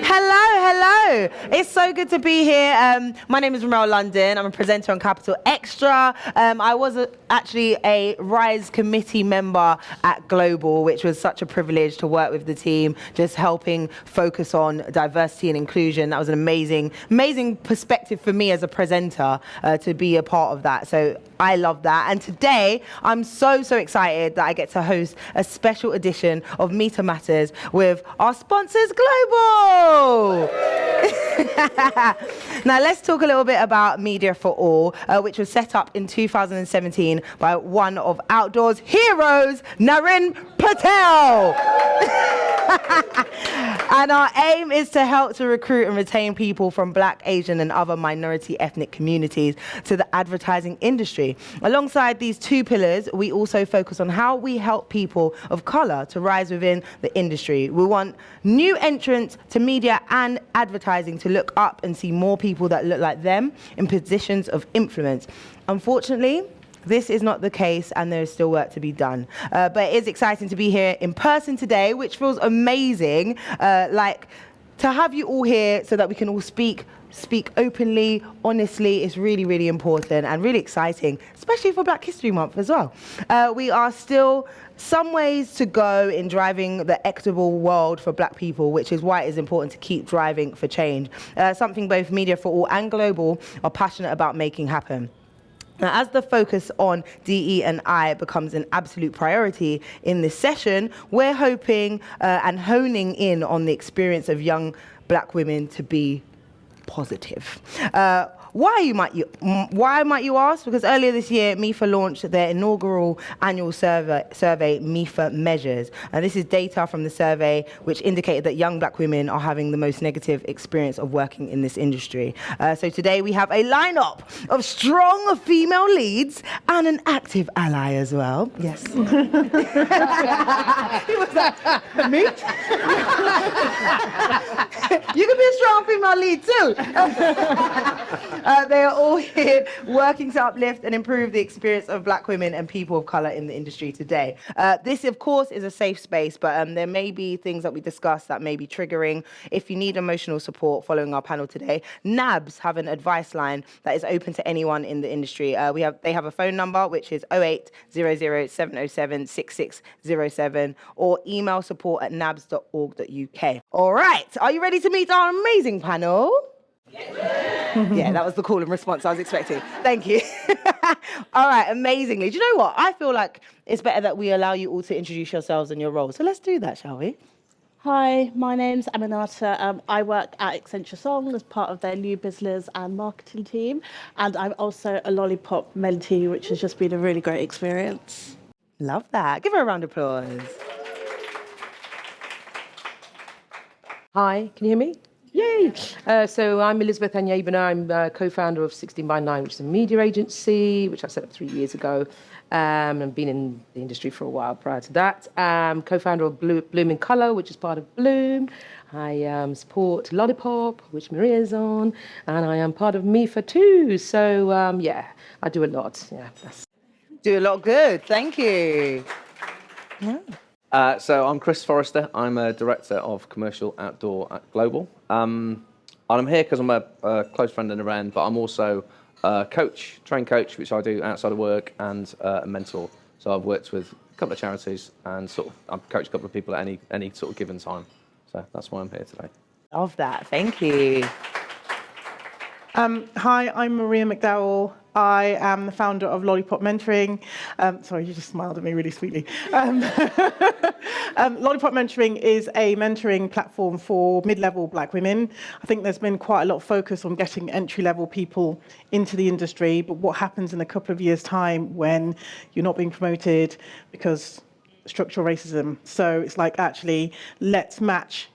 Hello. It's so good to be here. My name is Ramel London. I'm a presenter on Capital Extra. I was actually a RISE committee member at Global, which was such a privilege to work with the team, just helping focus on diversity and inclusion. That was an amazing perspective for me as a presenter to be a part of that. So I love that. And today, I'm so excited that I get to host a special edition of Meter Matters with our sponsors, Global. Now, let's talk a little bit about Media for All, which was set up in 2017 by one of outdoors heroes, Naren Patel. And our aim is to help to recruit and retain people from Black, Asian and other minority ethnic communities to the advertising industry. Alongside these two pillars, we also focus on how we help people of colour to rise within the industry. We want new entrants to media and advertising to look up and see more people that look like them in positions of influence. Unfortunately, this is not the case, and there is still work to be done. But it is exciting to be here in person today, which feels amazing. To have you all here so that we can all speak openly, honestly, is really important and really exciting, especially for Black History Month as well. We are still some ways to go in driving the equitable world for Black people, which is why it is important to keep driving for change. Something both Media for All and Global are passionate about making happen. Now, as the focus on DE&I becomes an absolute priority in this session, we're hoping and honing in on the experience of young Black women to be positive. Why might you ask? Because earlier this year, MEFA launched their inaugural annual survey, MEFA Measures. And this is data from the survey which indicated that young Black women are having the most negative experience of working in this industry. So today we have a lineup of strong female leads and an active ally as well. Yes. Who was that? Me? You can be a strong female lead too. They are all here working to uplift and improve the experience of Black women and people of colour in the industry today. This, of course, is a safe space, but there may be things that we discuss that may be triggering. If you need emotional support following our panel today, NABS have an advice line that is open to anyone in the industry. They have a phone number, which is 0800 707 6607, or email support@nabs.org.uk. All right, are you ready to meet our amazing panel? Yeah, that was the call and response I was expecting. Thank you. All right, amazingly. Do you know what? I feel like it's better that we allow you all to introduce yourselves and your roles. So let's do that, shall we? Hi, my name's Aminata. I work at Accenture Song as part of their new business and marketing team. And I'm also a Lollipop mentee, which has just been a really great experience. Love that. Give her a round of applause. Hi, can you hear me? Yay! So I'm Elizabeth Anyabana. I'm co-founder of 16by9, which is a media agency, which I set up 3 years ago. And been in the industry for a while prior to that. Co-founder of Bloom in Colour, which is part of Bloom. I support Lollipop, which Maria's on. And I am part of MEFA too. So, I do a lot. Yeah, Do a lot good. Thank you. Yeah. So I'm Chris Forrester. I'm a director of commercial outdoor at Global. And I'm here because I'm a close friend of Naren, but I'm also a trained coach, which I do outside of work, and a mentor. So I've worked with a couple of charities and I've coached a couple of people at any sort of given time. So that's why I'm here today. Love that. Thank you. Hi, I'm Maria McDowell. I am the founder of Lollipop Mentoring. Sorry, you just smiled at me really sweetly. Lollipop Mentoring is a mentoring platform for mid-level Black women. I think there's been quite a lot of focus on getting entry-level people into the industry, but what happens in a couple of years' time when you're not being promoted because structural racism? So it's like, actually, let's match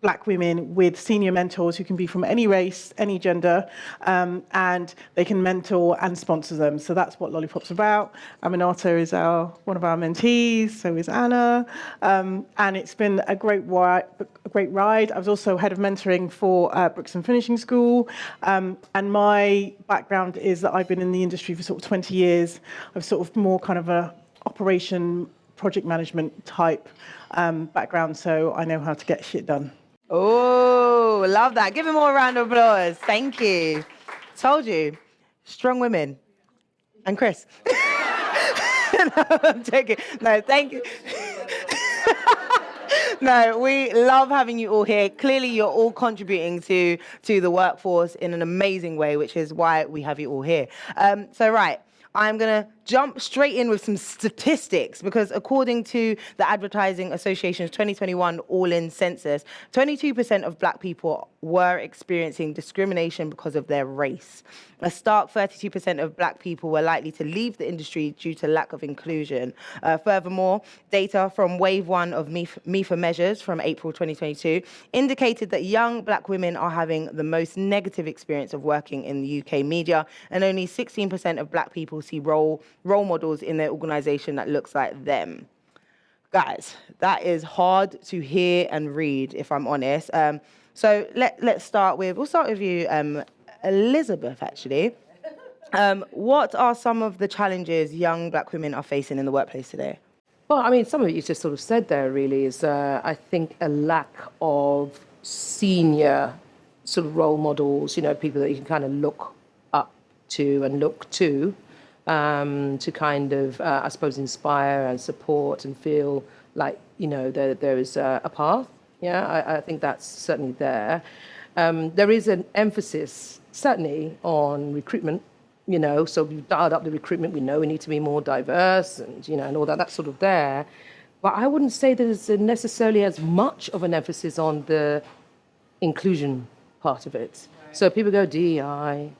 Black women with senior mentors who can be from any race, any gender, and they can mentor and sponsor them. So that's what Lollipop's about. Aminata is one of our mentees, so is Anna, and it's been a great ride. I was also head of mentoring for Brixton Finishing School, and my background is that I've been in the industry for sort of 20 years. I've sort of more kind of a operation project management type background, so I know how to get shit done. Oh, love that. Give him more round of applause. Thank you. Told you. Strong women. And Chris. No, I'm joking. No, thank you. No, we love having you all here. Clearly, you're all contributing to the workforce in an amazing way, which is why we have you all here. Right, I'm going to jump straight in with some statistics because according to the Advertising Association's 2021 All-In Census, 22% of black people were experiencing discrimination because of their race. A stark 32% of black people were likely to leave the industry due to lack of inclusion. Furthermore, data from Wave 1 of MEFA measures from April 2022 indicated that young black women are having the most negative experience of working in the UK media, and only 16% of black people see role models in their organisation that looks like them. Guys, that is hard to hear and read, if I'm honest. So let's start with, we'll start with you, Elizabeth, actually. What are some of the challenges young black women are facing in the workplace today? Well, I mean, some of it you just sort of said there really is, I think, a lack of senior sort of role models, you know, people that you can kind of look up to and look to kind of, I suppose, inspire and support and feel like, you know, there is a path. Yeah, I think that's certainly there. There is an emphasis, certainly, on recruitment, you know, so we've dialed up the recruitment. We know we need to be more diverse and, you know, and all that, that's sort of there. But I wouldn't say there's necessarily as much of an emphasis on the inclusion part of it. So people go DEI,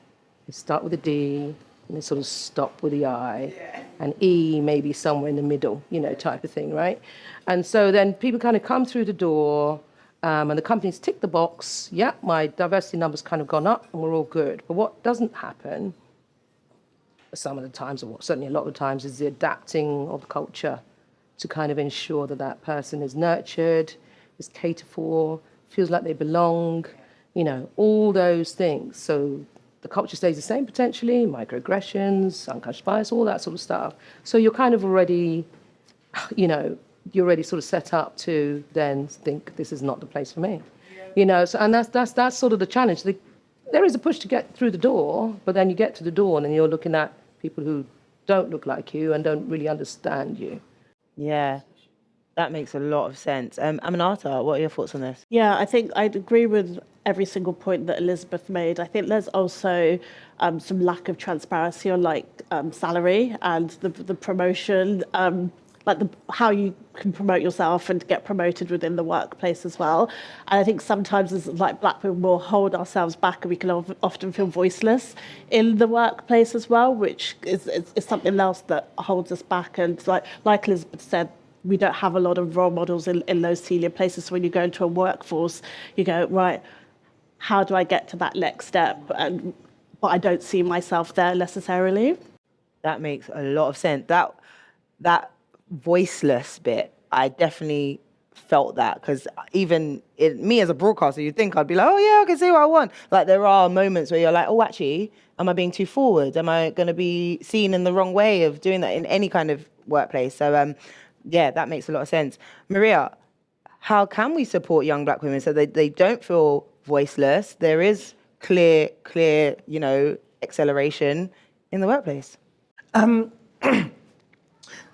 they start with a D, and they sort of stop with the I, and E maybe somewhere in the middle, you know, type of thing, right? And so then people kind of come through the door, and the companies tick the box, yeah, my diversity number's kind of gone up, and we're all good. But what doesn't happen, some of the times, or certainly a lot of the times, is the adapting of the culture to kind of ensure that that person is nurtured, is catered for, feels like they belong, you know, all those things. So the culture stays the same potentially, microaggressions, unconscious bias, all that sort of stuff. So you're kind of already, you know, you're already sort of set up to then think this is not the place for me. You know, so, and that's sort of the challenge. There is a push to get through the door, but then you get to the door and then you're looking at people who don't look like you and don't really understand you. Yeah, that makes a lot of sense. Aminata, what are your thoughts on this? Yeah, I think I'd agree with every single point that Elizabeth made. I think there's also some lack of transparency on salary and the promotion, how you can promote yourself and get promoted within the workplace as well. And I think sometimes as black people will hold ourselves back and we can often feel voiceless in the workplace as well, which is something else that holds us back. And like Elizabeth said, we don't have a lot of role models in those senior places. So when you go into a workforce, you go, right, how do I get to that next step? But I don't see myself there necessarily. That makes a lot of sense. That voiceless bit, I definitely felt that, because even me as a broadcaster, you'd think I'd be like, oh yeah, I can say what I want. Like there are moments where you're like, oh actually, am I being too forward? Am I going to be seen in the wrong way of doing that in any kind of workplace? So yeah, that makes a lot of sense. Maria, how can we support young black women so they don't feel voiceless? There is clear, you know, acceleration in the workplace.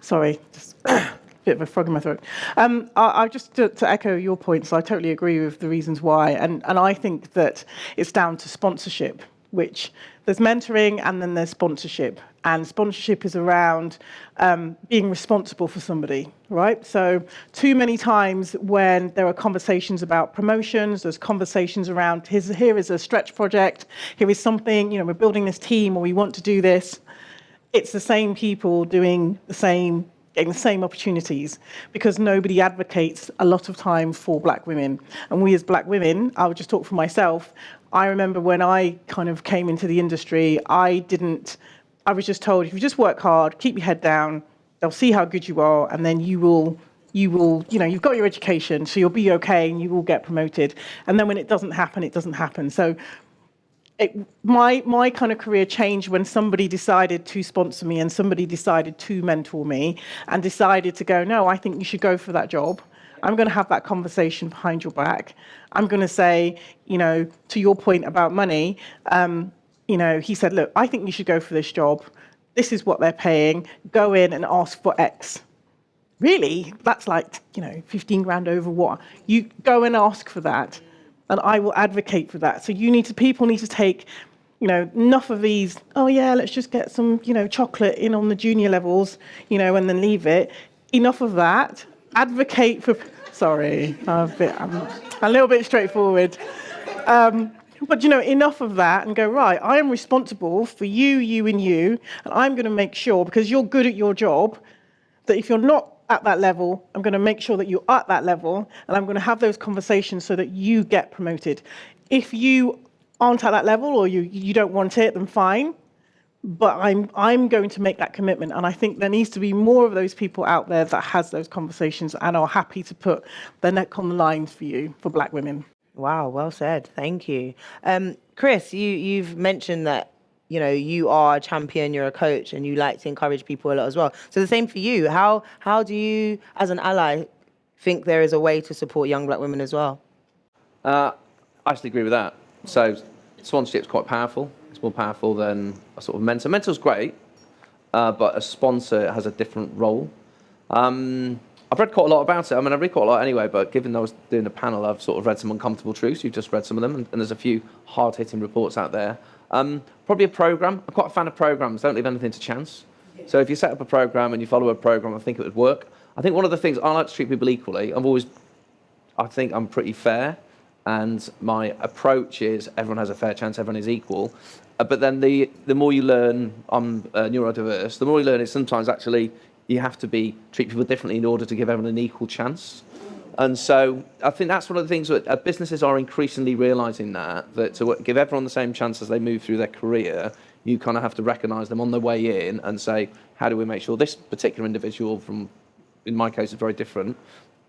Sorry, just a bit of a frog in my throat. I just to echo your points, I totally agree with the reasons why, and I think that it's down to sponsorship, which there's mentoring and then there's sponsorship, and sponsorship is around being responsible for somebody, right? So too many times when there are conversations about promotions, there's conversations around here is a stretch project, here is something, you know, we're building this team or we want to do this. It's the same people doing the same, getting the same opportunities, because nobody advocates a lot of time for black women. And we as black women, I'll just talk for myself, I remember when I kind of came into the industry, I was just told, if you just work hard, keep your head down, they'll see how good you are, and then you will, you know, you've got your education, so you'll be okay and you will get promoted. And then when it doesn't happen, it doesn't happen. So my kind of career changed when somebody decided to sponsor me and somebody decided to mentor me and decided to go, no, I think you should go for that job. I'm going to have that conversation behind your back. I'm going to say, to your point about money, he said, look, I think you should go for this job. This is what they're paying. Go in and ask for X. Really? That's like, 15 grand over what? You go and ask for that, and I will advocate for that. So people need to take, enough of these, oh yeah, let's just get some, chocolate in on the junior levels, and then leave it. Enough of that. Advocate for, sorry, I'm a little bit straightforward. But, enough of that and go, right, I am responsible for you, you, and you, and I'm going to make sure, because you're good at your job, that if you're not at that level, I'm going to make sure that you're at that level, and I'm going to have those conversations so that you get promoted. If you aren't at that level or you don't want it, then fine. But I'm going to make that commitment, and I think there needs to be more of those people out there that has those conversations and are happy to put their neck on the line for you, for black women. Wow, well said. Thank you. Chris, you've mentioned that, you are a champion, you're a coach, and you like to encourage people a lot as well. So the same for you. How do you, as an ally, think there is a way to support young black women as well? I actually agree with that. So sponsorship's quite powerful. It's more powerful than a sort of mentor. Mentor's great, but a sponsor has a different role. I've read quite a lot about it. I read quite a lot anyway, but given I was doing a panel, I've sort of read some uncomfortable truths. You've just read some of them, and there's a few hard-hitting reports out there. Probably a program. I'm quite a fan of programs. Don't leave anything to chance. So if you set up a program and you follow a program, I think it would work. I think one of the things, I like to treat people equally. I think I'm pretty fair, and my approach is everyone has a fair chance, everyone is equal. But then the more you learn, I'm neurodiverse, the more you learn is sometimes actually you have to treat people differently in order to give everyone an equal chance. And so I think that's one of the things that businesses are increasingly realising that to give everyone the same chance as they move through their career, you kind of have to recognise them on their way in and say, how do we make sure this particular individual, in my case, is very different,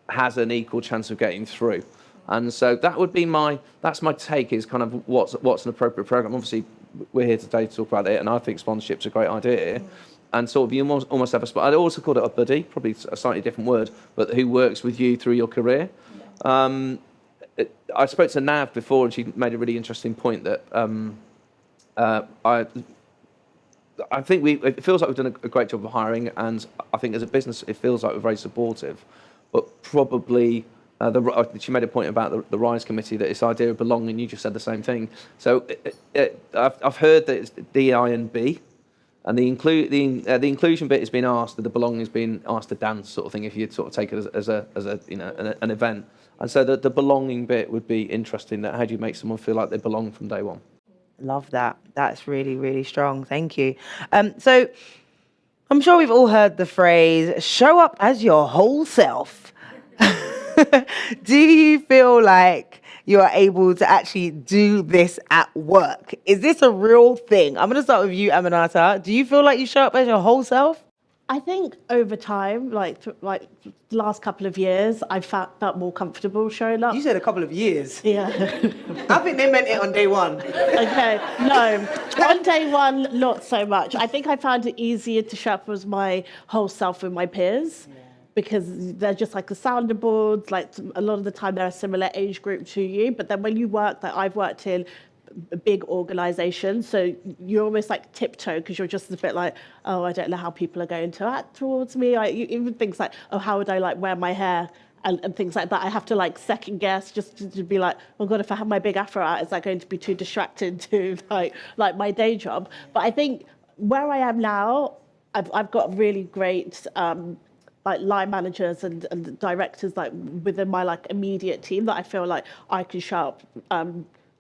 has an equal chance of getting through. And so that would be that's my take, is kind of what's an appropriate programme. Obviously, we're here today to talk about it, and I think sponsorship's a great idea. And sort of you almost have I'd also call it a buddy, probably a slightly different word, but who works with you through your career. I spoke to Nav before, and she made a really interesting point that I think it feels like we've done a great job of hiring, and I think as a business it feels like we're very supportive, but probably she made a point about the RISE committee, that this idea of belonging. You just said the same thing. So I've heard that it's DI and B. And the inclusion bit has been asked, the belonging has been asked to dance, sort of thing, if you sort of take it as an event. And so the belonging bit would be interesting. That how do you make someone feel like they belong from day one? Love that. That's really, really strong. Thank you. So I'm sure we've all heard the phrase, show up as your whole self. Do you feel like you are able to actually do this at work? Is this a real thing? I'm going to start with you, Aminata. Do you feel like you show up as your whole self? I think over time, like the last couple of years, I've felt more comfortable showing up. You said a couple of years. Yeah. I think they meant it on day one. Okay, no. On day one, not so much. I think I found it easier to show up as my whole self with my peers. Yeah. Because they're just like the sounding boards, like a lot of the time they're a similar age group to you. But then when you work, like I've worked in a big organisation, so you're almost like tiptoe, because you're just a bit like, oh, I don't know how people are going to act towards me. Even things like, oh, how would I like wear my hair? And things like that. I have to like second guess just to be like, oh God, if I have my big afro out, is that going to be too distracting to like my day job? But I think where I am now, I've got really great like line managers and directors like within my like immediate team that I feel like I can show up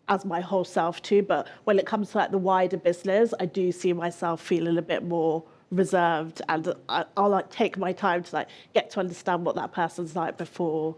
as my whole self too. But when it comes to like the wider business, I do see myself feeling a bit more reserved, and I'll like take my time to like get to understand what that person's like before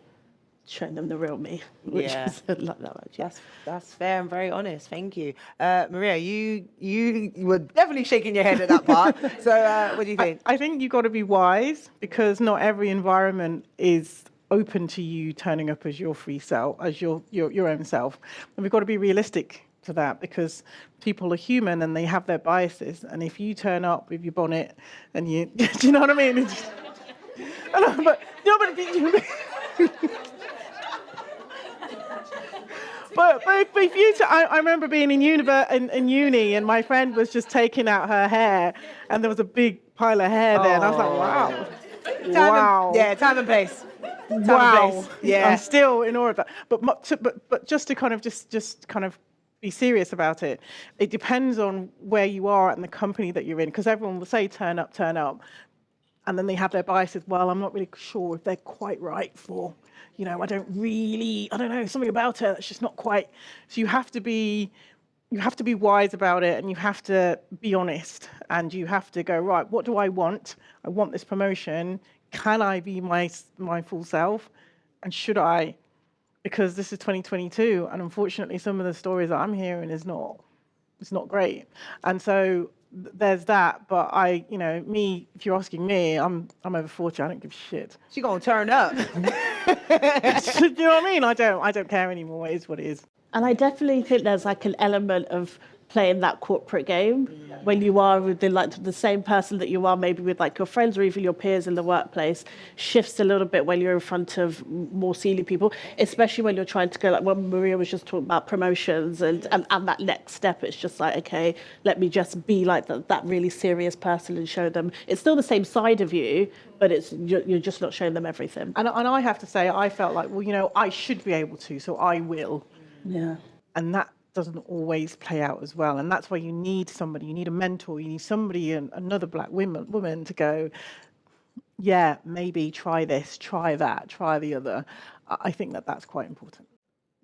showing them the real me, which is like that much. That's fair and very honest. Thank you. Maria, you were definitely shaking your head at that part. So what do you think? I think you've got to be wise, because not every environment is open to you turning up as your free self, as your own self. And we've got to be realistic to that, because people are human and they have their biases. And if you turn up with your bonnet and do you know what I mean? But if you, I remember being in uni, and my friend was just taking out her hair, and there was a big pile of hair there, and I was like, wow, Time and place. wow. Yeah. I'm still in awe of that. But just to kind of just kind of be serious about it, it depends on where you are and the company that you're in, because everyone will say turn up, and then they have their biases. Well, I'm not really sure if they're quite right for. I don't know, something about it that's just not quite. So you have to be wise about it, and you have to be honest, and you have to go, right, what do I want? I want this promotion. Can I be my full self? And should I? Because this is 2022, and unfortunately some of the stories that I'm hearing it's not great. And so there's that, but if you're asking me, I'm over 40, I don't give a shit. She gonna turn up. Do you know what I mean? I don't care anymore. It is what it is. And I definitely think there's like an element of playing that corporate game when you are with the same person that you are maybe with like your friends or even your peers in the workplace shifts a little bit when you're in front of more senior people, especially when you're trying to go, like when Maria was just talking about promotions and that next step. It's just like, okay, let me just be like that really serious person and show them it's still the same side of you, but you're just not showing them everything. And I have to say, I felt like, well, I should be able to, so I will. Yeah. And that doesn't always play out as well. And that's why you need somebody, you need a mentor, you need somebody, another black woman to go, yeah, maybe try this, try that, try the other. I think that's quite important.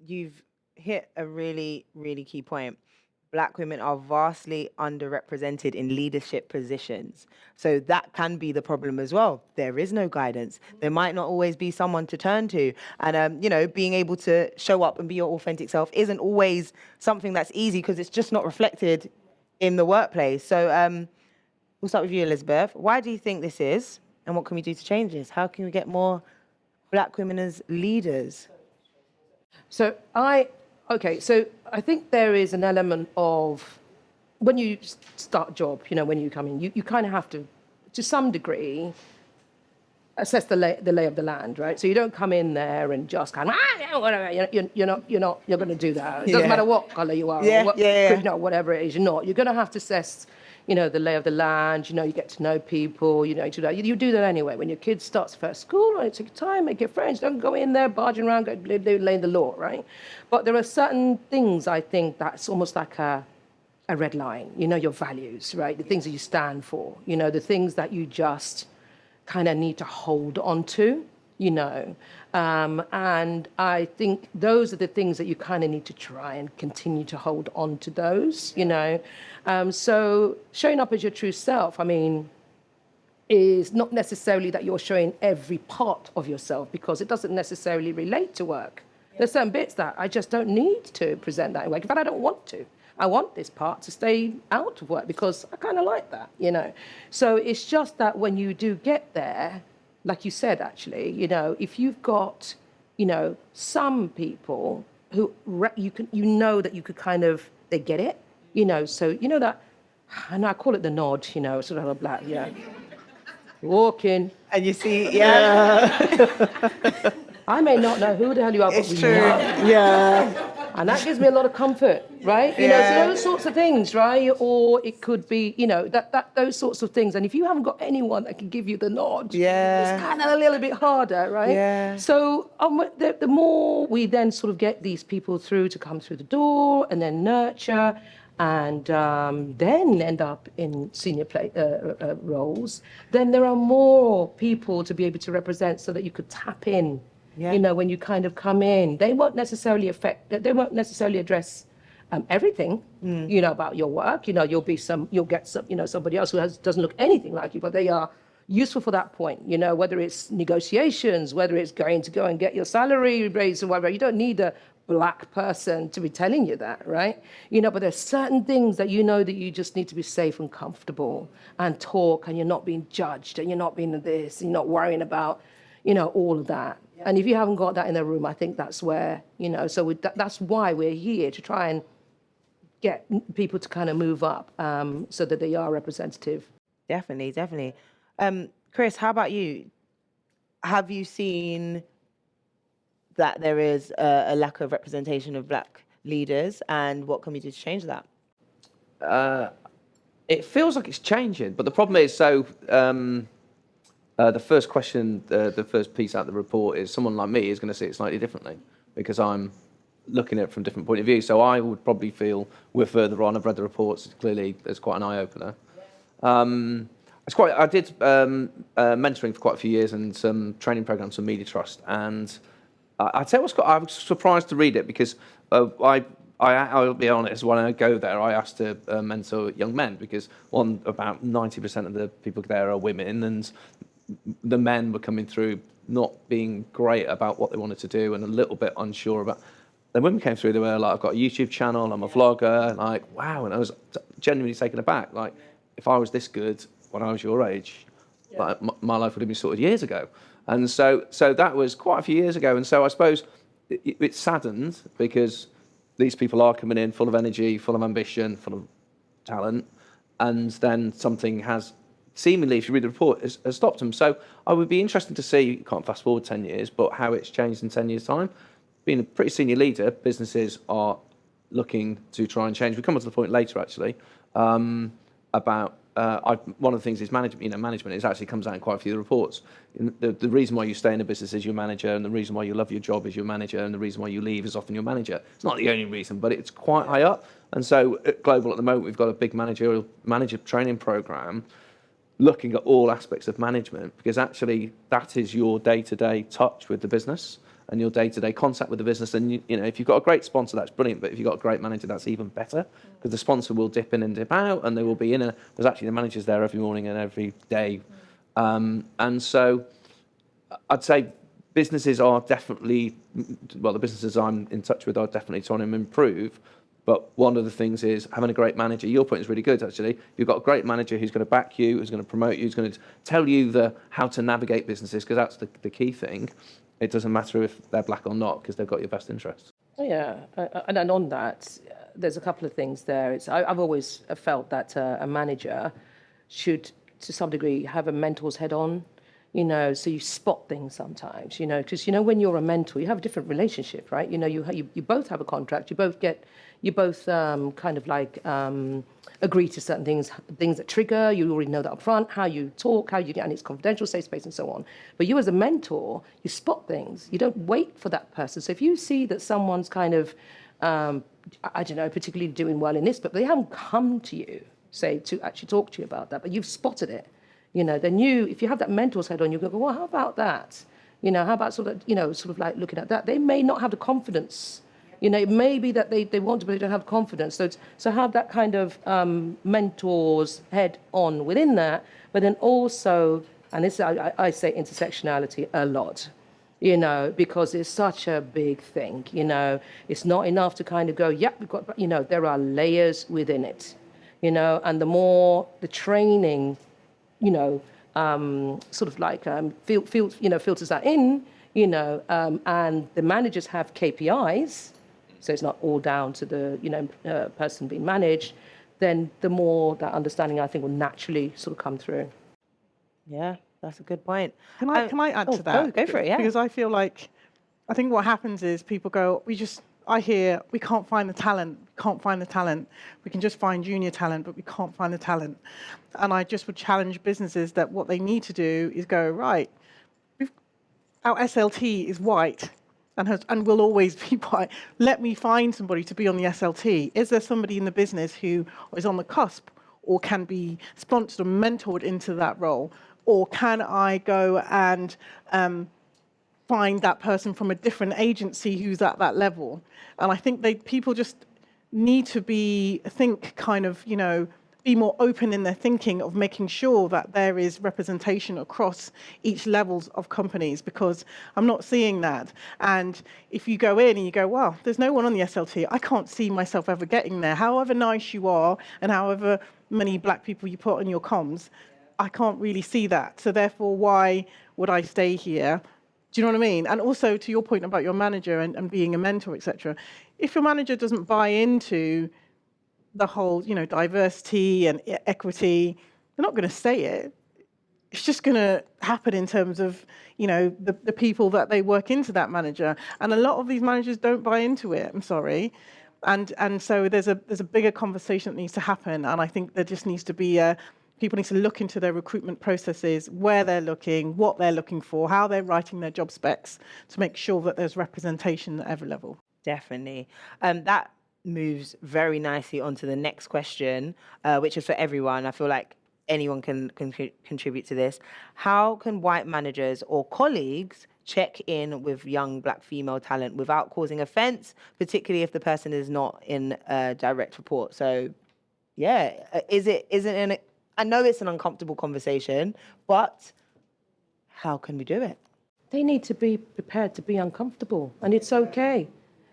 You've hit a really, really key point. Black women are vastly underrepresented in leadership positions. So that can be the problem as well. There is no guidance. There might not always be someone to turn to. And, being able to show up and be your authentic self isn't always something that's easy because it's just not reflected in the workplace. So we'll start with you, Elizabeth. Why do you think this is? And what can we do to change this? How can we get more black women as leaders? So I think there is an element of when you start a job, when you come in, you kind of have to some degree, assess the lay of the land, right? So you don't come in there and just kind of, you're going to do that. It doesn't matter what color you are, or whatever it is, you're not. You're going to have to assess, the lay of the land. You get to know people. You do that anyway. When your kid starts first school, take your time, make your friends. Don't go in there barging around, laying the law, right? But there are certain things I think that's almost like a red line. Your values, right? The things that you stand for. The things that you just kind of need to hold on to. And I think those are the things that you kind of need to try and continue to hold on to those, So showing up as your true self, is not necessarily that you're showing every part of yourself because it doesn't necessarily relate to work. There's certain bits that I just don't need to present that in work. In fact, I don't want to. I want this part to stay out of work because I kind of like that, So it's just that when you do get there, like you said, actually, if you've got, some people who that you could kind of, they get it, so that, and I call it the nod, sort of a black, walk in. And you see, I may not know who the hell you are, but it's we true. know. Yeah. And that gives me a lot of comfort, right? So those sorts of things, right? Or it could be, those sorts of things. And if you haven't got anyone that can give you the nod, it's kind of a little bit harder, right? Yeah. So the more we then sort of get these people to come through the door and then nurture and then end up in senior roles, then there are more people to be able to represent so that you could tap in. When you kind of come in, they won't necessarily address everything, about your work. You'll get somebody else who doesn't look anything like you, but they are useful for that point. Whether it's negotiations, whether it's going to go and get your salary raised or whatever, you don't need a black person to be telling you that, right? But there's certain things that that you just need to be safe and comfortable and talk, and you're not being judged, and you're not being this, and you're not worrying about, all of that. And if you haven't got that in the room, I think that's where, so that's why we're here, to try and get people to kind of move up so that they are representative. Definitely. Chris, how about you? Have you seen that there is a lack of representation of black leaders, and what can we do to change that? It feels like it's changing, but the problem is, the first question, the first piece out of the report is someone like me is going to see it slightly differently because I'm looking at it from a different point of view. So I would probably feel we're further on. I've read the reports. Clearly, there's quite an eye-opener. I did mentoring for quite a few years and some training programs for Media Trust, and I'd say I was surprised to read it because I'll be honest, when I go there, I ask to mentor young men because about 90% of the people there are women, and the men were coming through not being great about what they wanted to do and a little bit unsure about. The women came through, they were like, I've got a YouTube channel, I'm a vlogger, like, wow, and I was genuinely taken aback. Like, if I was this good when I was your age, like, my life would have been sorted years ago. And so that was quite a few years ago, and so I suppose it saddened because these people are coming in full of energy, full of ambition, full of talent, and then something has seemingly, if you read the report, has stopped them. So I would be interested to see, you can't fast forward 10 years, but how it's changed in 10 years' time. Being a pretty senior leader, businesses are looking to try and change. We come on to the point later, actually, about one of the things is management. Management is actually comes out in quite a few of the reports. The reason why you stay in a business is your manager, and the reason why you love your job is your manager, and the reason why you leave is often your manager. It's not the only reason, but it's quite high up. And so at Global at the moment, we've got a big manager training program looking at all aspects of management, because actually that is your day-to-day touch with the business and your day-to-day contact with the business. And if you've got a great sponsor, that's brilliant. But if you've got a great manager, that's even better, because the sponsor will dip in and dip out, and they will be there's actually the managers there every morning and every day. And so I'd say businesses are definitely, the businesses I'm in touch with are definitely trying to improve. But one of the things is having a great manager. Your point is really good, actually. You've got a great manager who's going to back you, who's going to promote you, who's going to tell you how to navigate businesses, because that's the key thing. It doesn't matter if they're black or not, because they've got your best interests. Yeah, and on that, there's a couple of things there. I've always felt that a manager should, to some degree, have a mentor's head on, so you spot things sometimes, because, when you're a mentor, you have a different relationship, right? You both have a contract, you both kind of like agree to certain things that trigger, you already know that up front, how you talk, and it's confidential, safe space, and so on. But you as a mentor, you spot things. You don't wait for that person. So if you see that someone's kind of, I don't know, particularly doing well in this, but they haven't come to you, say, to actually talk to you about that, but you've spotted it, then if you have that mentor's head on, you go, well, how about that? How about sort of like looking at that? They may not have the confidence. It may be that they want to, but they don't have confidence. So have that kind of mentor's head on within that, but then also, and this I say intersectionality a lot, because it's such a big thing. It's not enough to kind of go, yep, we've got, there are layers within it, and the more the training, sort of like filters that in, and the managers have KPIs. So it's not all down to the person being managed, then the more that understanding, I think, will naturally sort of come through. Yeah, that's a good point. Can I add to that? Go for it, yeah. Because I feel like, I think what happens is people go, I hear, we can't find the talent, we can just find junior talent, but we can't find the talent. And I just would challenge businesses that what they need to do is go, right, our SLT is white, and will always be white. Let me find somebody to be on the SLT. Is there somebody in the business who is on the cusp or can be sponsored or mentored into that role? Or can I go and find that person from a different agency who's at that level? And I think people just need to be more open in their thinking of making sure that there is representation across each levels of companies, because I'm not seeing that. And if you go in and you go, wow, there's no one on the SLT, I can't see myself ever getting there. However nice you are and however many black people you put on your comms, I can't really see that. So therefore, why would I stay here? Do you know what I mean? And also to your point about your manager and being a mentor, etc. If your manager doesn't buy into the whole, diversity and equity, they're not going to say it. it's just going to happen in terms of, the people that they work into that manager. And a lot of these managers don't buy into it, I'm sorry. And so there's a bigger conversation that needs to happen. And I think there just needs to be people need to look into their recruitment processes, where they're looking, what they're looking for, how they're writing their job specs to make sure that there's representation at every level. Definitely. That moves very nicely onto the next question, which is for everyone. I feel like anyone can contribute to this. How can white managers or colleagues check in with young black female talent without causing offense, particularly if the person is not in a direct report? So, yeah, I know it's an uncomfortable conversation, but how can we do it? They need to be prepared to be uncomfortable, and it's okay.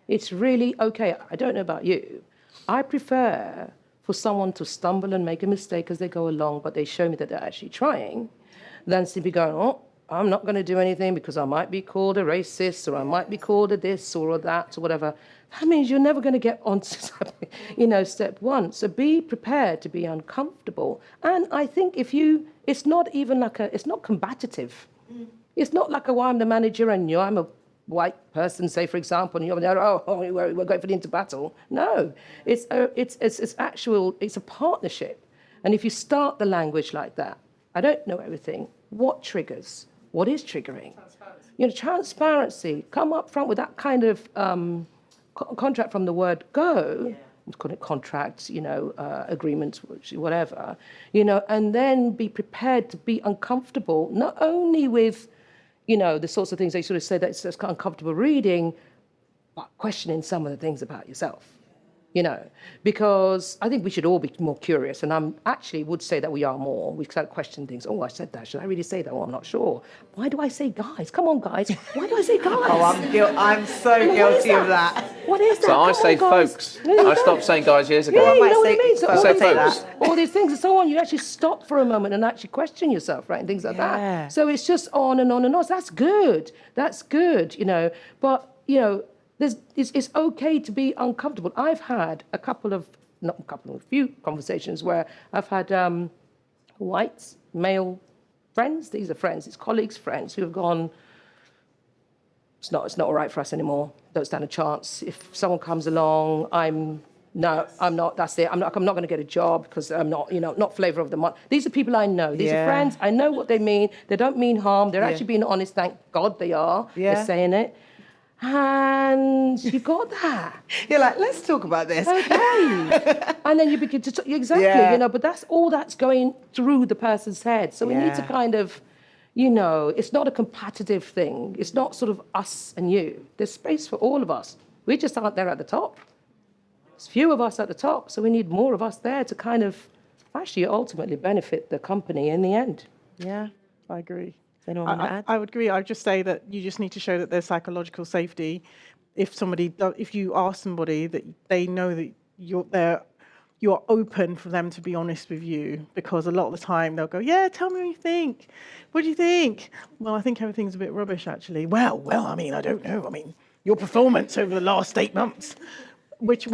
It's really okay. I don't know about you. I prefer for someone to stumble and make a mistake as they go along, but they show me that they're actually trying, than simply going, oh, I'm not going to do anything because I might be called a racist, or I might be called a this or a that or whatever. That means you're never going to get on to step one. So be prepared to be uncomfortable. And I think it's not combative. It's not like, oh, I'm the manager and I'm a white person, say, for example, and you're there, we're going into battle. No, it's a partnership. And if you start the language like that, I don't know everything. What triggers? What is triggering? Transparency. Come up front with that kind of contract from the word go. Yeah. Let's call it contracts, agreements, whatever, and then be prepared to be uncomfortable, not only with, the sorts of things they sort of say that it's just uncomfortable reading, but questioning some of the things about yourself, because I think we should all be more curious. And I'm actually would say that we are more. We start questioning things. Oh, I said that. Should I really say that? Oh, I'm not sure. Why do I say guys? Come on, guys. Why do I say guys? Oh, I'm so guilty of that. What is that? So I say folks. I stopped saying guys years ago. Yeah, you know what I mean? So all these things and so on, you actually stop for a moment and actually question yourself, right? And things like that. So it's just on and on and on. So that's good. That's good, But, it's okay to be uncomfortable. I've had a few conversations where I've had white male friends. These are friends. It's colleagues, friends who have gone, it's not all right for us anymore. Don't stand a chance. If someone comes along, I'm not. That's it. I'm not going to get a job because I'm not. Not flavour of the month. These are people I know. These are friends. I know what they mean. They don't mean harm. They're actually being honest. Thank God they are. Yeah. They're saying it. And you got that. You're like, let's talk about this. Okay. And then you begin to talk. Exactly. But that's all that's going through the person's head. So we need to kind of, it's not a competitive thing. It's not sort of us and you. There's space for all of us. We just aren't there at the top. There's few of us at the top, so we need more of us there to kind of actually ultimately benefit the company in the end. Yeah. I agree. I would agree. I would just say that you just need to show that there's psychological safety. If you ask somebody that they know that you're open for them to be honest with you, because a lot of the time they'll go, yeah, tell me what you think. What do you think? Well, I think everything's a bit rubbish, actually. Well, I mean, I don't know. I mean, your performance over the last 8 months. Which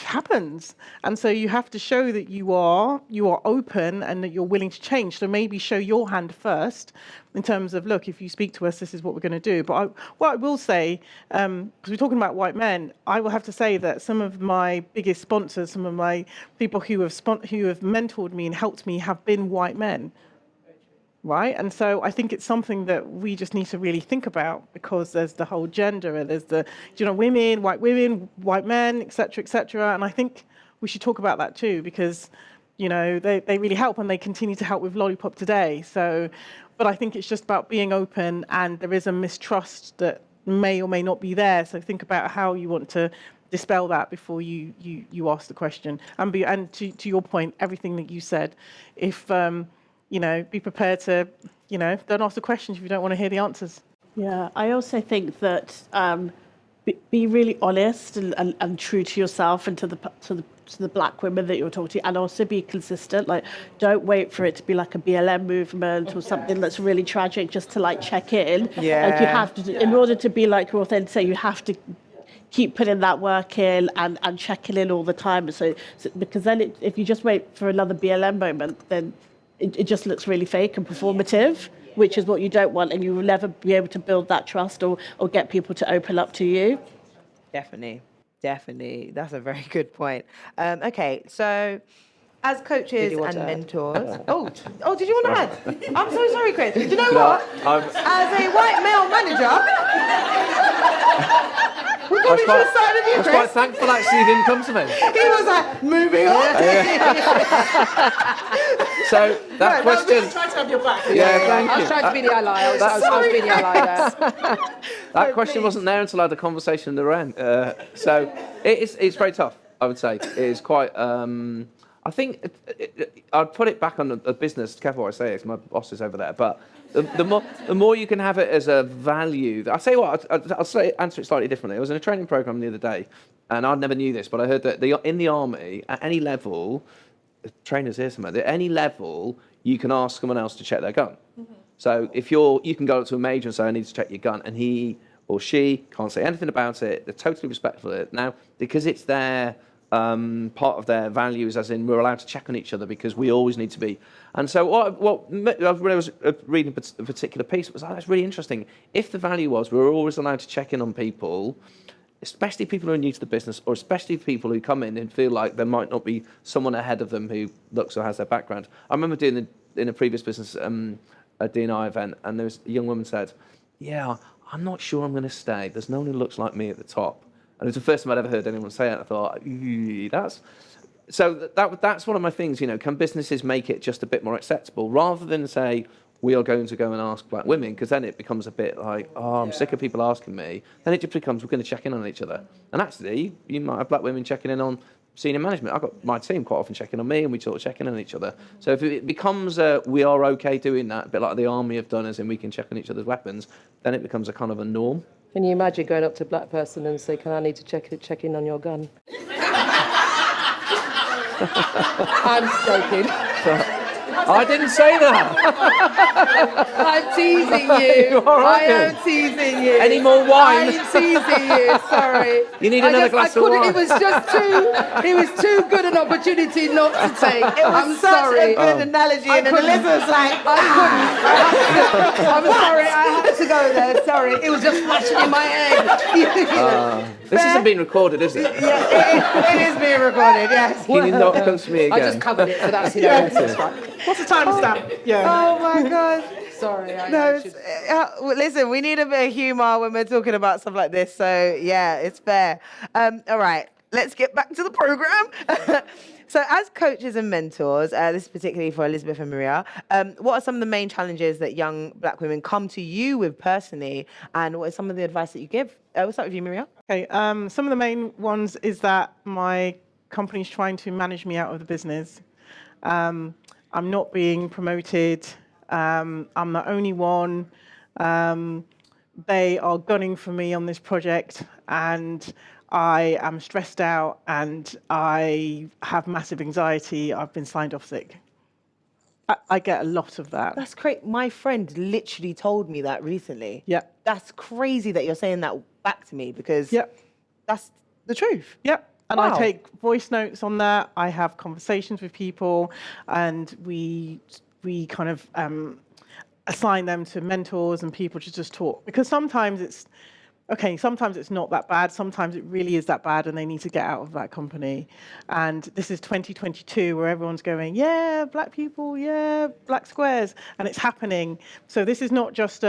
happens, and so you have to show that you are open and that you're willing to change. So maybe show your hand first, in terms of, look, if you speak to us, this is what we're going to do. But what I will say, because we're talking about white men, I will have to say that some of my biggest sponsors, some of my people who have mentored me and helped me, have been white men. Right, and so I think it's something that we just need to really think about, because there's the whole gender, and there's the women, white men, etc. And I think we should talk about that too, because they really help, and they continue to help with Lollipop today. So, but I think it's just about being open, and there is a mistrust that may or may not be there. So think about how you want to dispel that before you ask the question. And to your point, everything that you said, if be prepared to, don't ask the questions if you don't want to hear the answers. Yeah, I also think that be really honest and true to yourself and to the black women that you're talking to, and also be consistent. Like, don't wait for it to be like a BLM movement or something that's really tragic just to check in. Yeah. Like, you have to, in order to be like authentic, you have to keep putting that work in and checking in all the time. So because then if you just wait for another BLM moment, then it just looks really fake and performative, which is what you don't want, and you will never be able to build that trust or get people to open up to you. Definitely. That's a very good point. Okay, so as coaches you want and to add? mentors. Oh, did you want to add? I'm so sorry, Chris. Do you know what? As a white male manager, we probably should have started with you, I was Chris. quite thankful actually you didn't come to me. He was like, moving on. So that question. Try to have your back. Yeah, thank I you. was trying to be the ally. I was being the ally there. That question wasn't there until I had a conversation around. So it's very tough, I would say. It is quite. I think I'd put it back on the business. Careful what I say, because my boss is over there. But the more you can have it as a value. I'll tell you what. I'll answer it slightly differently. I was in a training program the other day, and I never knew this, but I heard that in the army, at any level, trainers here somewhere. At any level, you can ask someone else to check their gun. Mm-hmm. So if you can go up to a major and say, "I need to check your gun," and he or she can't say anything about it. They're totally respectful of it. Now, because it's their part of their values, as in we're allowed to check on each other because we always need to be. And so when I was reading a particular piece, it was that's really interesting. If the value was we're always allowed to check in on people, especially people who are new to the business, or especially people who come in and feel like there might not be someone ahead of them who looks or has their background. I remember doing in a previous business a D&I event, and there was a young woman said, "Yeah, I'm not sure I'm going to stay. There's no one who looks like me at the top." And it was the first time I'd ever heard anyone say it. I thought, that's one of my things. Can businesses make it just a bit more acceptable rather than say we are going to go and ask black women? Because then it becomes a bit like, I'm sick of people asking me. Then it just becomes we're going to check in on each other. And actually, you might have black women checking in on senior management. I've got my team quite often checking on me, and we sort of check in on each other. So if it becomes we are okay doing that, a bit like the army have done, as in we can check on each other's weapons, then it becomes a kind of a norm. Can you imagine going up to a black person and say, "Can I need to check in on your gun?" I'm joking. I didn't say that. I'm teasing you. I am teasing you. Any more wine? I'm teasing you. Sorry. You need another glass of wine. It was just too good an opportunity not to take. I'm Such sorry. a good analogy, and then Elizabeth's like, I couldn't. I'm sorry. I had to go there. Sorry. It was just flashing in my head. This isn't being recorded, is it? Yeah, it is being recorded, yes. Can you not come to me again? I just covered it, so that's That's right. What's the timestamp? Yeah. Oh my God. Sorry. Listen, we need a bit of humour when we're talking about stuff like this. So yeah, it's fair. All right, let's get back to the program. So as coaches and mentors, this is particularly for Elizabeth and Maria, what are some of the main challenges that young black women come to you with personally, and what is some of the advice that you give? We'll start with you, Maria. Okay. Some of the main ones is that my company's trying to manage me out of the business. I'm not being promoted. I'm the only one. They are gunning for me on this project, and I am stressed out, and I have massive anxiety. I've been signed off sick. I get a lot of that. That's great. My friend literally told me that recently. Yeah. That's crazy that you're saying that back to me, because Yep. that's the truth. Yep. And Wow. I take voice notes on that. I have conversations with people, and we kind of assign them to mentors and people to just talk. Because sometimes it's not that bad. Sometimes it really is that bad, and they need to get out of that company. And this is 2022, where everyone's going, yeah, black people, yeah, black squares, and it's happening. So this is not just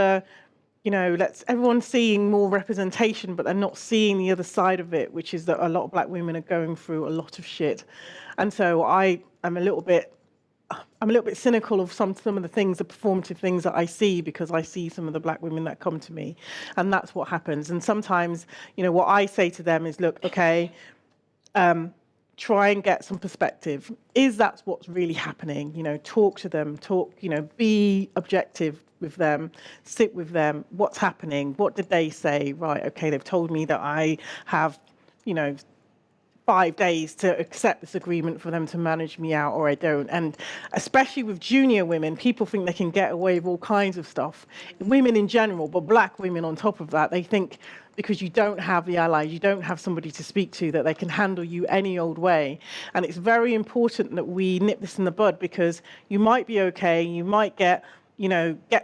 everyone's seeing more representation, but they're not seeing the other side of it, which is that a lot of black women are going through a lot of shit. And so I'm a little bit cynical of some of the things, the performative things that I see, because I see some of the black women that come to me, and that's what happens. And sometimes, what I say to them is, look, okay, try and get some perspective. Is that what's really happening? Talk to them, be objective with them, sit with them. What's happening? What did they say? Right, okay, they've told me that I have, 5 days to accept this agreement for them to manage me out, or I don't. And especially with junior women, people think they can get away with all kinds of stuff. Women in general, but black women on top of that, they think because you don't have the allies, you don't have somebody to speak to, that they can handle you any old way. And it's very important that we nip this in the bud, because you might be okay, you might get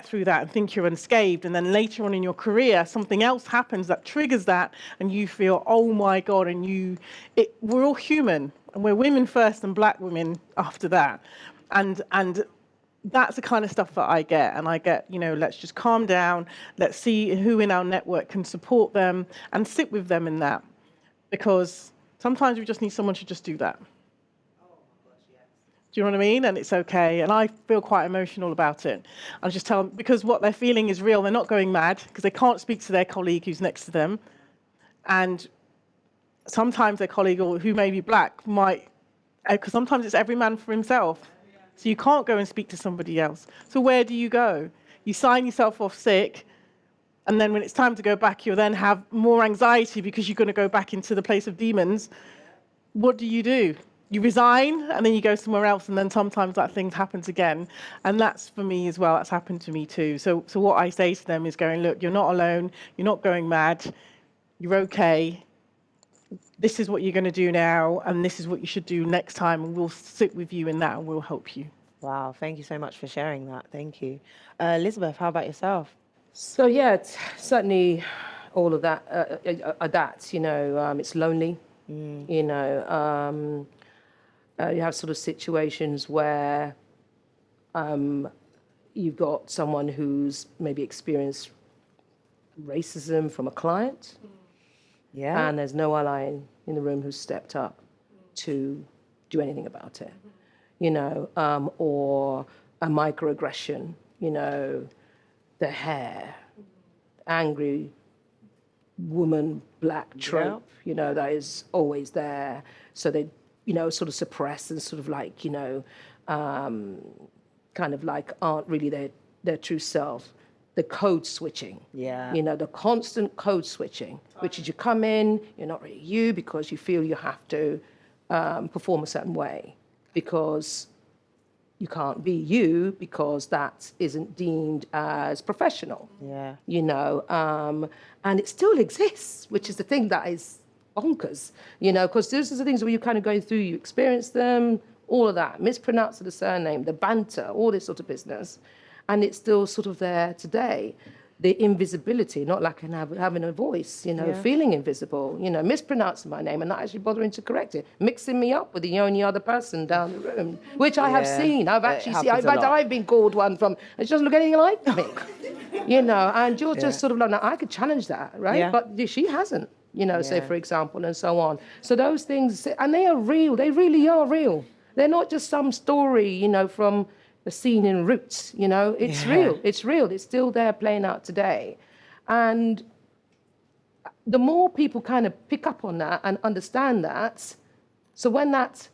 through that and think you're unscathed, and then later on in your career something else happens that triggers that, and you feel, oh my god. And we're all human, and we're women first and black women after that, and that's the kind of stuff that I get. And I get, let's just calm down, let's see who in our network can support them and sit with them in that, because sometimes we just need someone to just do that. Do you know what I mean? And it's okay. And I feel quite emotional about it. I just tell them, because what they're feeling is real. They're not going mad because they can't speak to their colleague who's next to them. And sometimes their colleague, or who may be black, might, because sometimes it's every man for himself. So you can't go and speak to somebody else. So where do you go? You sign yourself off sick, and then when it's time to go back, you'll then have more anxiety because you're going to go back into the place of demons. What do? You resign, and then you go somewhere else, and then sometimes that thing happens again. And that's for me as well. That's happened to me too. So what I say to them is going, look, you're not alone. You're not going mad. You're okay. This is what you're going to do now, and this is what you should do next time, and we'll sit with you in that, and we'll help you. Wow, thank you so much for sharing that. Thank you. Elizabeth, how about yourself? So yeah, certainly all of that, it's lonely, you have sort of situations where you've got someone who's maybe experienced racism from a client, and there's no ally in the room who's stepped up to do anything about it, or a microaggression, the hair, angry woman, black trope, that is always there. So they sort of suppress and sort of like, kind of like aren't really their true self. The code switching, the constant code switching, which is you come in, you're not really you because you feel you have to perform a certain way because you can't be you because that isn't deemed as professional. And it still exists, which is the thing that is bonkers, because those are the things where you kind of go through, you experience them, all of that, mispronouncing the surname, the banter, all this sort of business. And it's still sort of there today. The invisibility, not like having a voice, feeling invisible, mispronouncing my name and not actually bothering to correct it, mixing me up with the only other person down the room, which I have seen. I've actually seen. I've been called one from, it doesn't look anything like me, and you're just sort of like, I could challenge that, right? Yeah. But she hasn't, say, for example, and so on. So those things, and they are real. They really are real. They're not just some story, from the scene in Roots, it's real. It's real. It's still there playing out today. And the more people kind of pick up on that and understand that, so when that,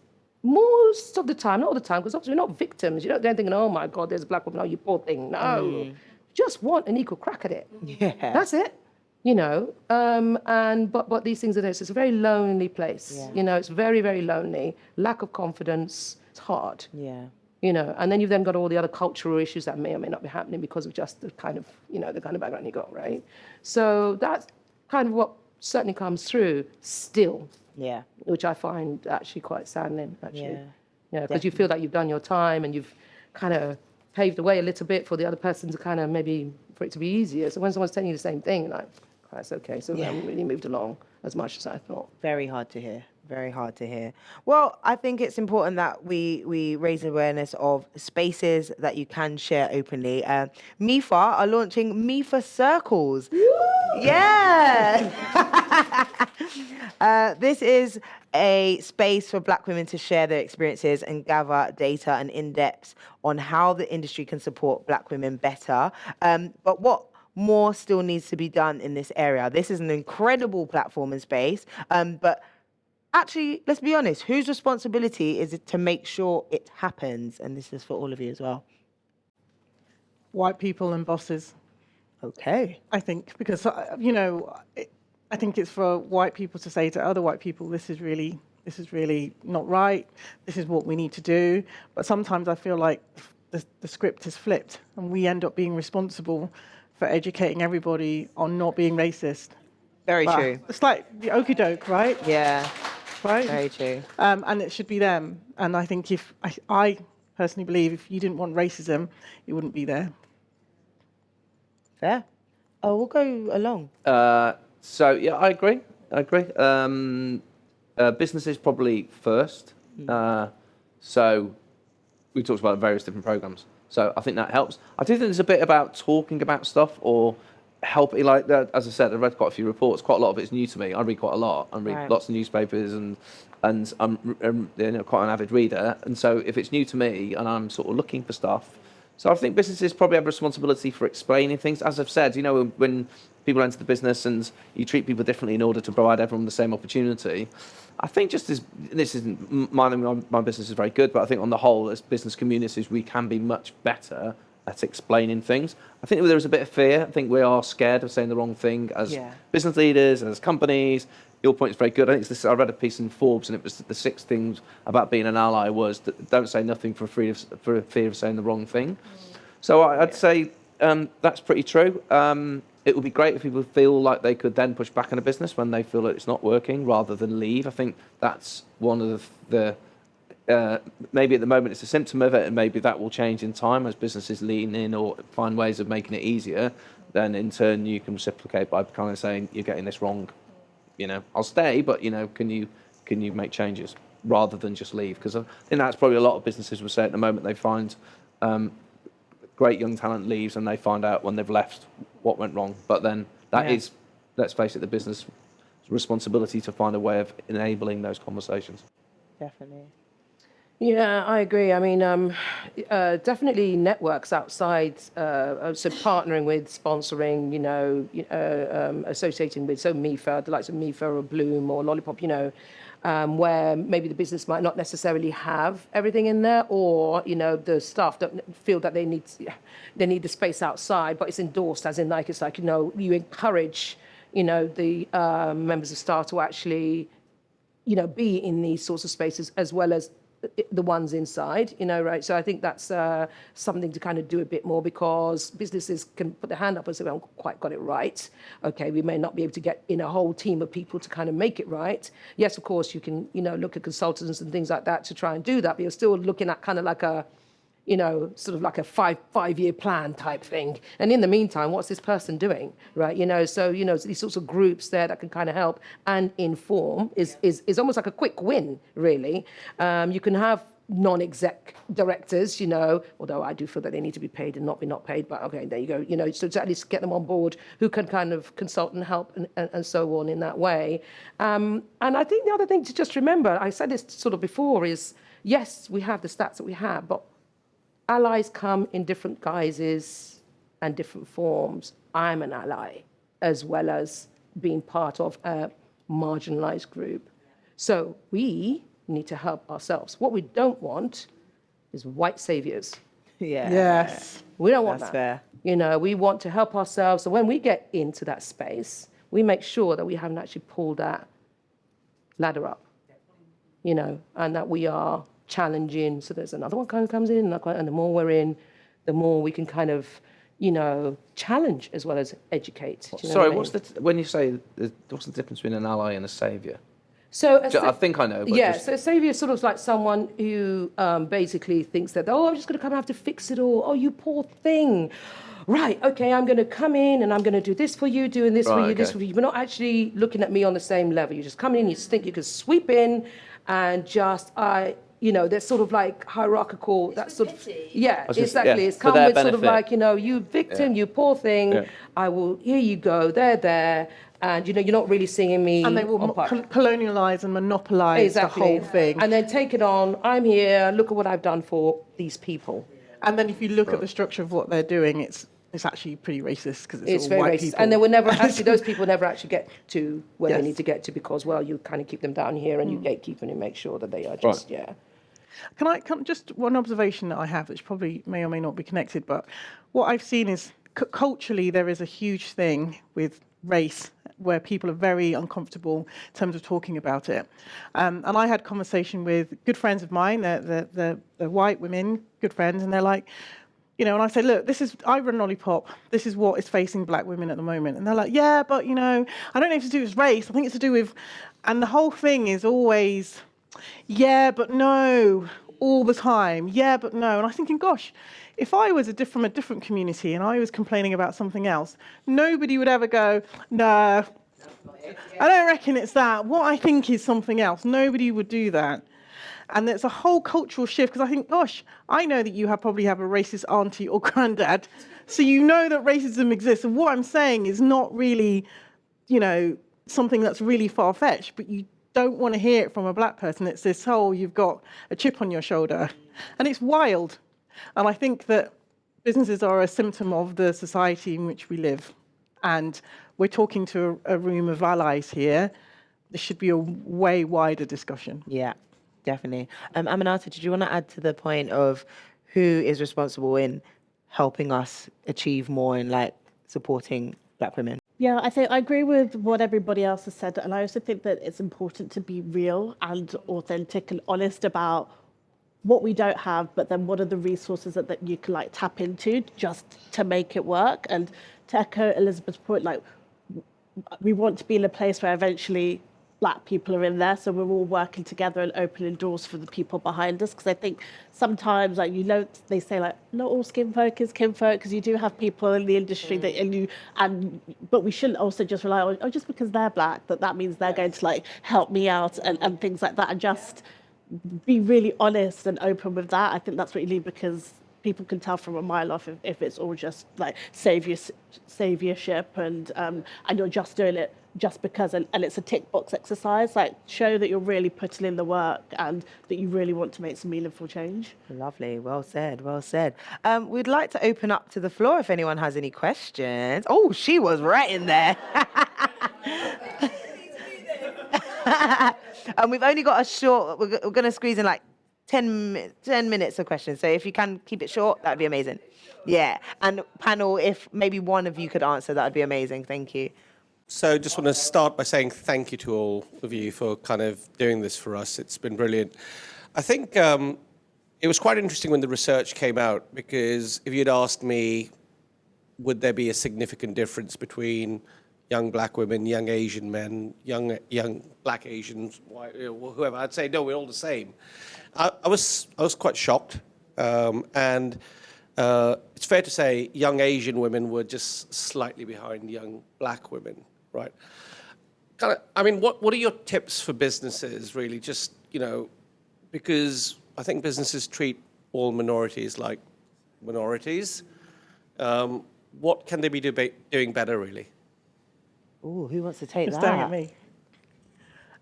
most of the time, not all the time, because obviously we're not victims. You don't go thinking, oh my God, there's a black woman, oh, you poor thing. No, just want an equal crack at it. That's it. But these things are there. So it's a very lonely place. It's very, very lonely. Lack of confidence. It's hard. And then you've then got all the other cultural issues that may or may not be happening because of just the kind of, the kind of background you got, right? So that's kind of what certainly comes through still. Which I find actually quite saddening, actually. Because you feel that you've done your time and you've kind of paved the way a little bit for the other person to kind of maybe, for it to be easier. So when someone's telling you the same thing, like, that's okay. So we haven't really moved along as much as I thought. Very hard to hear. Very hard to hear. Well, I think it's important that we raise awareness of spaces that you can share openly. MEFA are launching MEFA Circles. This is a space for black women to share their experiences and gather data and in-depth on how the industry can support black women better. But what more still needs to be done in this area? This is an incredible platform and space, but actually, let's be honest, whose responsibility is it to make sure it happens? And this is for all of you as well. White people and bosses. Okay. I think, because, I think it's for white people to say to other white people, this this is really not right. This is what we need to do. But sometimes I feel like the script is flipped, and we end up being responsible for educating everybody on not being racist. Very But true. it's like the okie doke, right? Yeah, Right. very true. And it should be them. And I think if I personally believe if you didn't want racism, it wouldn't be there. Fair. Oh, we'll go along. So yeah, I agree. Businesses probably first. So we talked about various different programs. So I think that helps. I do think there's a bit about talking about stuff or helping. Like as I said, I've read quite a few reports. Quite a lot of it's new to me. I read quite a lot. I read Right. lots of newspapers and I'm quite an avid reader. And so if it's new to me and I'm sort of looking for stuff. So I think businesses probably have a responsibility for explaining things. As I've said, when people enter the business and you treat people differently in order to provide everyone the same opportunity, I think just as this isn't my business is very good, but I think on the whole, as business communities, we can be much better at explaining things. I think there is a bit of fear. I think we are scared of saying the wrong thing as business leaders, as companies. Your point is very good. I think it's this, I read a piece in Forbes, and it was the 6 things about being an ally was that don't say nothing for fear of saying the wrong thing. So I'd say that's pretty true. It would be great if people feel like they could then push back on a business when they feel that it's not working, rather than leave. I think that's one of the maybe at the moment it's a symptom of it, and maybe that will change in time as businesses lean in or find ways of making it easier. Then in turn you can reciprocate by kind of saying you're getting this wrong. I'll stay, but can you make changes rather than just leave? Because I think that's probably a lot of businesses will say at the moment they find great young talent leaves and they find out when they've left what went wrong. But then that is, let's face it, the business responsibility to find a way of enabling those conversations. Definitely. Yeah, I agree. I mean, definitely networks outside, so partnering with, sponsoring, associating with, so MEFA, the likes of MEFA or Bloom or Lollipop, where maybe the business might not necessarily have everything in there, or, the staff don't feel that they need the space outside, but it's endorsed as in you encourage, the members of staff to actually, be in these sorts of spaces as well as the ones inside, right? So I think that's something to kind of do a bit more, because businesses can put their hand up and say, we haven't quite got it right. Okay, we may not be able to get in a whole team of people to kind of make it right. Yes, of course, you can, look at consultants and things like that to try and do that, but you're still looking at kind of like a, sort of like a five-year plan type thing. And in the meantime, what's this person doing, right? So, these sorts of groups there that can kind of help and inform is almost like a quick win, really. You can have non-exec directors, although I do feel that they need to be paid and not paid, but okay, there you go, so to at least get them on board who can kind of consult and help and so on in that way. And I think the other thing to just remember, I said this sort of before, is yes, we have the stats that we have, but allies come in different guises and different forms. I'm an ally, as well as being part of a marginalized group. So we need to help ourselves. What we don't want is white saviors. Yeah. Yes. We don't want That's that. fair. We want to help ourselves. So when we get into that space, we make sure that we haven't actually pulled that ladder up, and that we are challenging. So there's another one kind of comes in, and the more we're in, the more we can kind of, challenge as well as educate. Do you know what I mean? When you say what's the difference between an ally and a saviour? So I think I know. But yeah, so a saviour is sort of like someone who basically thinks that, I'm just going to come and have to fix it all. Oh, you poor thing. Right, okay, I'm going to come in and I'm going to do this for you, doing this for you, this for you. You're not actually looking at me on the same level. You just come in, you think you can sweep in and just, there's sort of like hierarchical, that sort of, exactly. It's come with sort of like, you victim, you poor thing, I will, here you go, there, and you're not really seeing me. And they will colonialise and monopolise the whole thing. And then take it on, I'm here, look at what I've done for these people. And then if you look at the structure of what they're doing, it's actually pretty racist, because it's all very white racist. people. And they will never actually, those people never actually get to where they need to get to, because, you kind of keep them down here and you gatekeep and you make sure that they are just, Can I just one observation that I have, which probably may or may not be connected, but what I've seen is culturally there is a huge thing with race where people are very uncomfortable in terms of talking about it. And I had conversation with good friends of mine, the white women, good friends, and they're like, and I said, look, I run Lollipop. This is what is facing black women at the moment. And they're like, yeah, but, I don't know if it's to do with race. I think it's to do with, and the whole thing is always, yeah, but no, all the time. Yeah, but no. And I'm thinking, gosh, if I was from a different community and I was complaining about something else, nobody would ever go, no, I don't reckon it's that. What I think is something else. Nobody would do that. And it's a whole cultural shift, because I think, gosh, I know that you probably have a racist auntie or granddad, so you know that racism exists. And what I'm saying is not really, something that's really far-fetched, but you don't want to hear it from a black person. It's this whole, you've got a chip on your shoulder. And it's wild. And I think that businesses are a symptom of the society in which we live. And we're talking to a room of allies here. There should be a way wider discussion. Yeah. Definitely. Aminata, did you want to add to the point of who is responsible in helping us achieve more in supporting black women? Yeah, I think I agree with what everybody else has said, and I also think that it's important to be real and authentic and honest about what we don't have, but then what are the resources that you can tap into just to make it work. And to echo Elizabeth's point, we want to be in a place where eventually black people are in there, so we're all working together and opening doors for the people behind us. Because I think sometimes, they say not all skin folk is kin folk, because you do have people in the industry but we shouldn't also just rely on just because they're black that means they're going to help me out and things like that, and just be really honest and open with that. I think that's what you need, because people can tell from a mile off if it's all just saviorship and you're just doing it just because, and it's a tick box exercise. Show that you're really putting in the work and that you really want to make some meaningful change. Lovely. Well said. Well said. We'd like to open up to the floor if anyone has any questions. Oh, she was right in there. And we've only got we're going to squeeze in 10 minutes of questions. So if you can keep it short, that'd be amazing. Yeah. And panel, if maybe one of you could answer, that'd be amazing. Thank you. So just want to start by saying thank you to all of you for kind of doing this for us. It's been brilliant. I think it was quite interesting when the research came out, because if you'd asked me, would there be a significant difference between young black women, young Asian men, young black Asians, whoever, I'd say, no, we're all the same. I was quite shocked. And it's fair to say young Asian women were just slightly behind young black women. Right. What are your tips for businesses, really? Just, because I think businesses treat all minorities like minorities. What can they be doing better, really? Oh, who wants to take You're that? staring at me.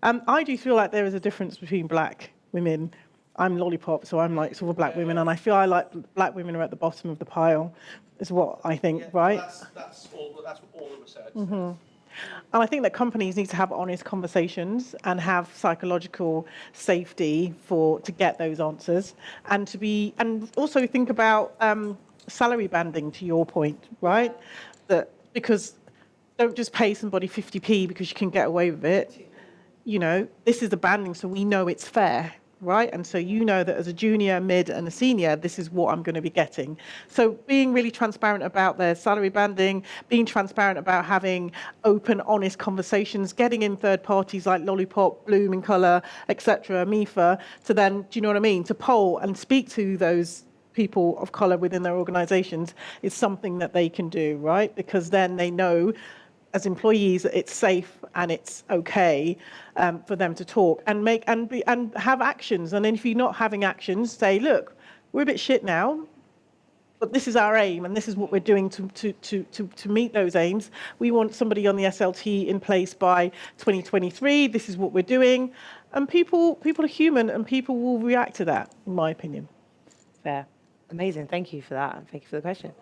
I do feel like there is a difference between black women. I'm Lollipop, so I'm sort of black women, and I feel black women are at the bottom of the pile, is what I think, right? That's what all the research says. And I think that companies need to have honest conversations and have psychological safety to get those answers, and also think about salary banding, to your point, right? Because don't just pay somebody 50p because you can get away with it. This is the banding, so we know it's fair. Right? And so that as a junior, mid, and a senior, this is what I'm going to be getting. So being really transparent about their salary banding, being transparent about having open, honest conversations, getting in third parties like Lollipop, Bloom in Colour, etc., MEFA, to then, do you know what I mean, to poll and speak to those people of colour within their organisations is something that they can do, right? Because then they know, as employees, it's safe and it's okay for them to talk and have actions. And then if you're not having actions, say, look, we're a bit shit now, but this is our aim and this is what we're doing to meet those aims. We want somebody on the SLT in place by 2023. This is what we're doing. And people are human and people will react to that, in my opinion. Fair. Amazing. Thank you for that. Thank you for the question.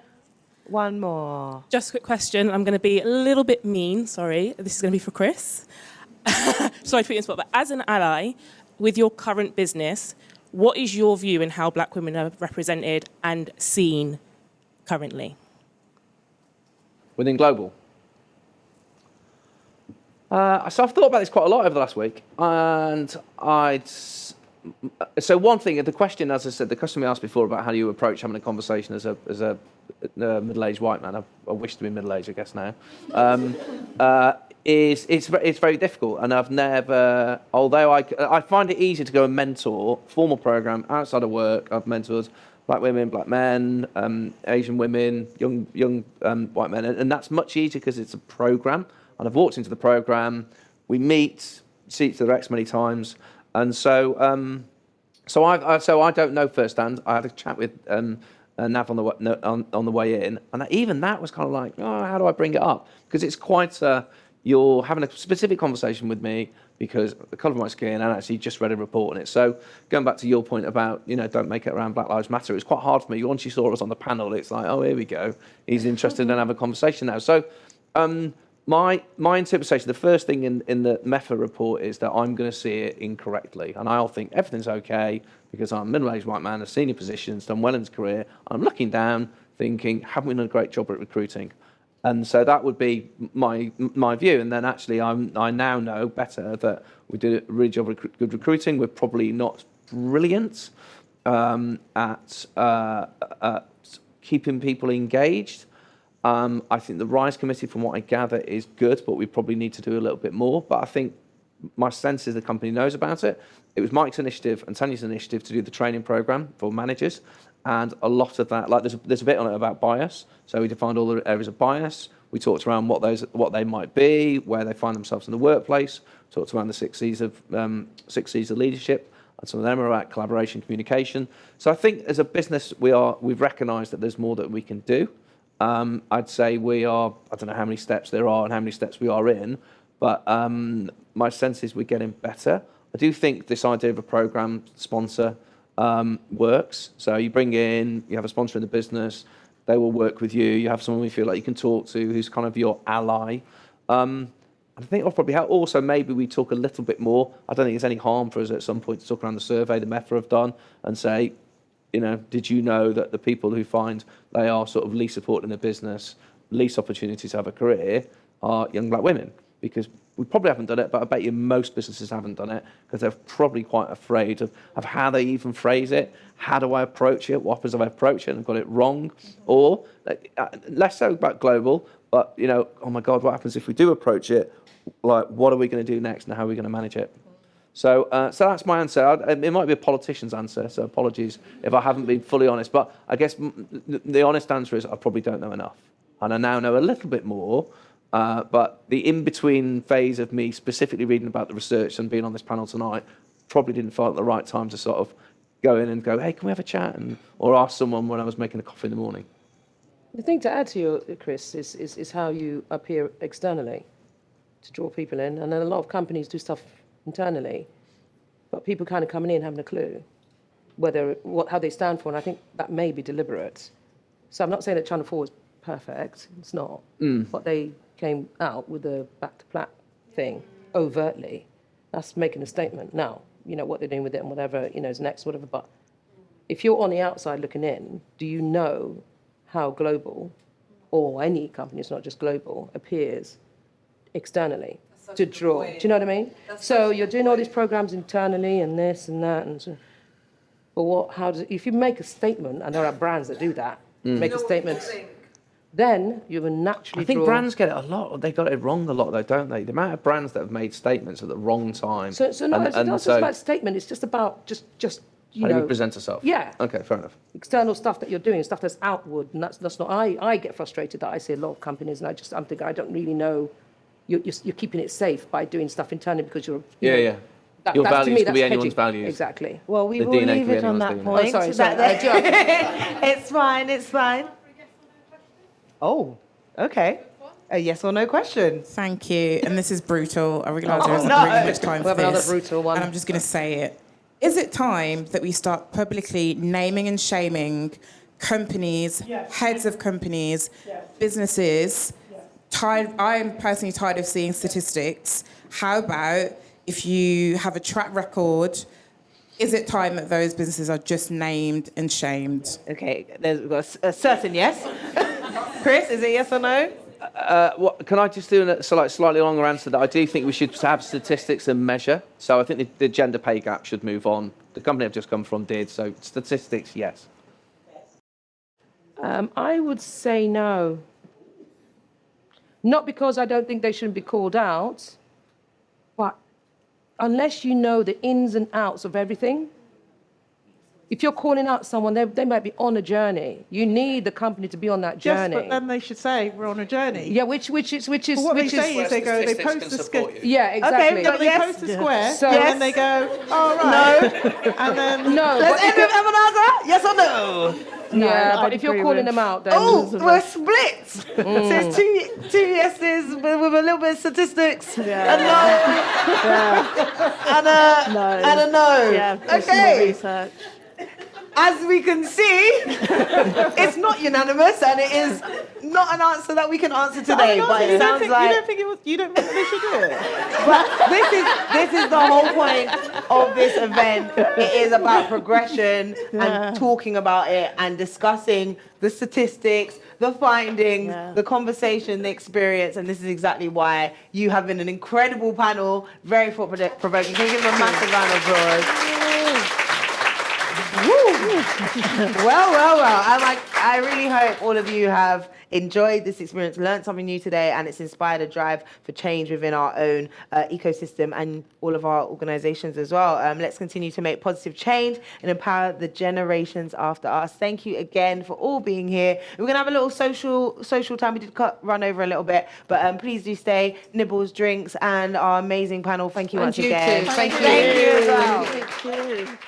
One more. Just a quick question. I'm going to be a little bit mean. Sorry. This is going to be for Chris. Sorry to put you on the spot, but as an ally with your current business, what is your view in how black women are represented and seen currently? Within Global? So I've thought about this quite a lot over the last week, and so one thing, the question, as I said, the question we asked before about how do you approach having a conversation as a middle-aged white man, I wish to be middle-aged, I guess now, it's very difficult, and I've never, although I find it easier to go and mentor formal program outside of work. I've mentored black women, black men, Asian women, young white men, and that's much easier because it's a program. And I've walked into the program, we meet, see each other X many times, and so I don't know firsthand. I had a chat with Nav on the way in, and even that was kind of like, oh, how do I bring it up? Because it's quite you're having a specific conversation with me because the colour of my skin, and actually just read a report on it. So going back to your point about, don't make it around Black Lives Matter, it was quite hard for me. Once you saw us on the panel, it's like, oh, here we go. He's interested in having a conversation now. So my interpretation, the first thing in the MEFA report is that I'm going to see it incorrectly. And I'll think everything's okay because I'm a middle-aged white man in senior positions, done well in his career. I'm looking down thinking, haven't we done a great job at recruiting? And so that would be my view. And then actually I now know better that we did a really good recruiting. We're probably not brilliant at keeping people engaged. I think the RISE committee, from what I gather, is good, but we probably need to do a little bit more. But I think my sense is the company knows about it. It was Mike's initiative and Tanya's initiative to do the training program for managers. And a lot of that, like there's a bit on it about bias. So we defined all the areas of bias. We talked around what they might be, where they find themselves in the workplace. Talked around the 6 C's of leadership, and some of them are about collaboration, communication. So I think as a business, we've recognised that there's more that we can do. I'd say we are. I don't know how many steps there are and how many steps we are in, but my sense is we're getting better. I do think this idea of a program sponsor works. So you have a sponsor in the business, they will work with you. You have someone you feel like you can talk to who's kind of your ally. I think it'll probably help. Also, maybe we talk a little bit more. I don't think there's any harm for us at some point to talk around the survey the MEFA have done and say, did you know that the people who find they are sort of least supported in the business, least opportunities to have a career, are young black women? Because we probably haven't done it, but I bet you most businesses haven't done it because they're probably quite afraid of how they even phrase it. How do I approach it? What happens if I approach it and got it wrong? Or less so about global, but oh my God, what happens if we do approach it? Like, what are we going to do next, and how are we going to manage it? So that's my answer. It might be a politician's answer, so apologies if I haven't been fully honest. But I guess the honest answer is I probably don't know enough. And I now know a little bit more. But the in-between phase of me specifically reading about the research and being on this panel tonight probably didn't feel at the right time to sort of go in and go, hey, can we have a chat? Or ask someone when I was making a coffee in the morning. The thing to add to you, Chris, is how you appear externally to draw people in. And then a lot of companies do stuff internally, but people kind of coming in having a clue how they stand for, and I think that may be deliberate. So I'm not saying that Channel 4 is perfect, it's not, but they came out with the back to black thing overtly. That's making a statement. Now, what they're doing with it and whatever, is next, whatever, but if you're on the outside looking in, do you know how global, or any company, it's not just global, appears externally to draw? Do you know what I mean? So you're doing all these programs internally and this and that, and so, but if you make a statement, and there are brands that do that, make a statement, then you will naturally I think brands get it a lot. They got it wrong a lot, though, don't they? The amount of brands that have made statements at the wrong time. So it's not just about statement. It's just about just how do you present yourself? Yeah. Okay, fair enough. External stuff that you're doing, stuff that's outward, and that's not. I get frustrated that I see a lot of companies, and I'm thinking I don't really know. You're keeping it safe by doing stuff internally because you're. Yeah. Your values could be anyone's values. Exactly. Well, we will leave it on that point. Oh, sorry. It's fine. Oh, okay. A yes or no question. Thank you. And this is brutal. I realise there isn't no. really much time for We'll have this. another brutal one. And I'm just going to say it. Is it time that we start publicly naming and shaming companies, heads of companies, businesses? I am personally tired of seeing statistics. How about if you have a track record, is it time that those businesses are just named and shamed? Okay, we've got a certain yes. Chris, is it yes or no? Can I just do a slightly longer answer? That I do think we should have statistics and measure. So I think the gender pay gap should move on. The company I've just come from did. So statistics, yes. I would say no. Not because I don't think they shouldn't be called out, but unless you know the ins and outs of everything, if you're calling out someone, they might be on a journey. You need the company to be on that journey. Yes, but then they should say we're on a journey. Yeah, which is But what they say is they post the square. Yeah, exactly. Okay, but they post the square, So- and then they go, oh, right. No. And then... No, Does but if everyone have an answer? Yes or no? yeah, but I'd if you're agree calling with- them out, then Oh, we're split. So it's two yeses with a little bit of statistics. Yeah. A no. And a No. and a no. Yeah, do some more Okay. research. As we can see, it's not unanimous, and it is not an answer that we can answer today. But it sounds like You don't think they should do it? But this is the whole point of this event. It is about progression and talking about it and discussing the statistics, the findings, the conversation, the experience, and this is exactly why you have been an incredible panel, very thought-provoking. Can you give them a massive round of applause? Well. I really hope all of you have enjoyed this experience, learned something new today, and it's inspired a drive for change within our own ecosystem and all of our organizations as well. Let's continue to make positive change and empower the generations after us. Thank you again for all being here. We're going to have a little social time. We did run over a little bit, but please do stay. Nibbles, drinks, and our amazing panel. Thank you once again. Thank you. Thank you as well. Thank you.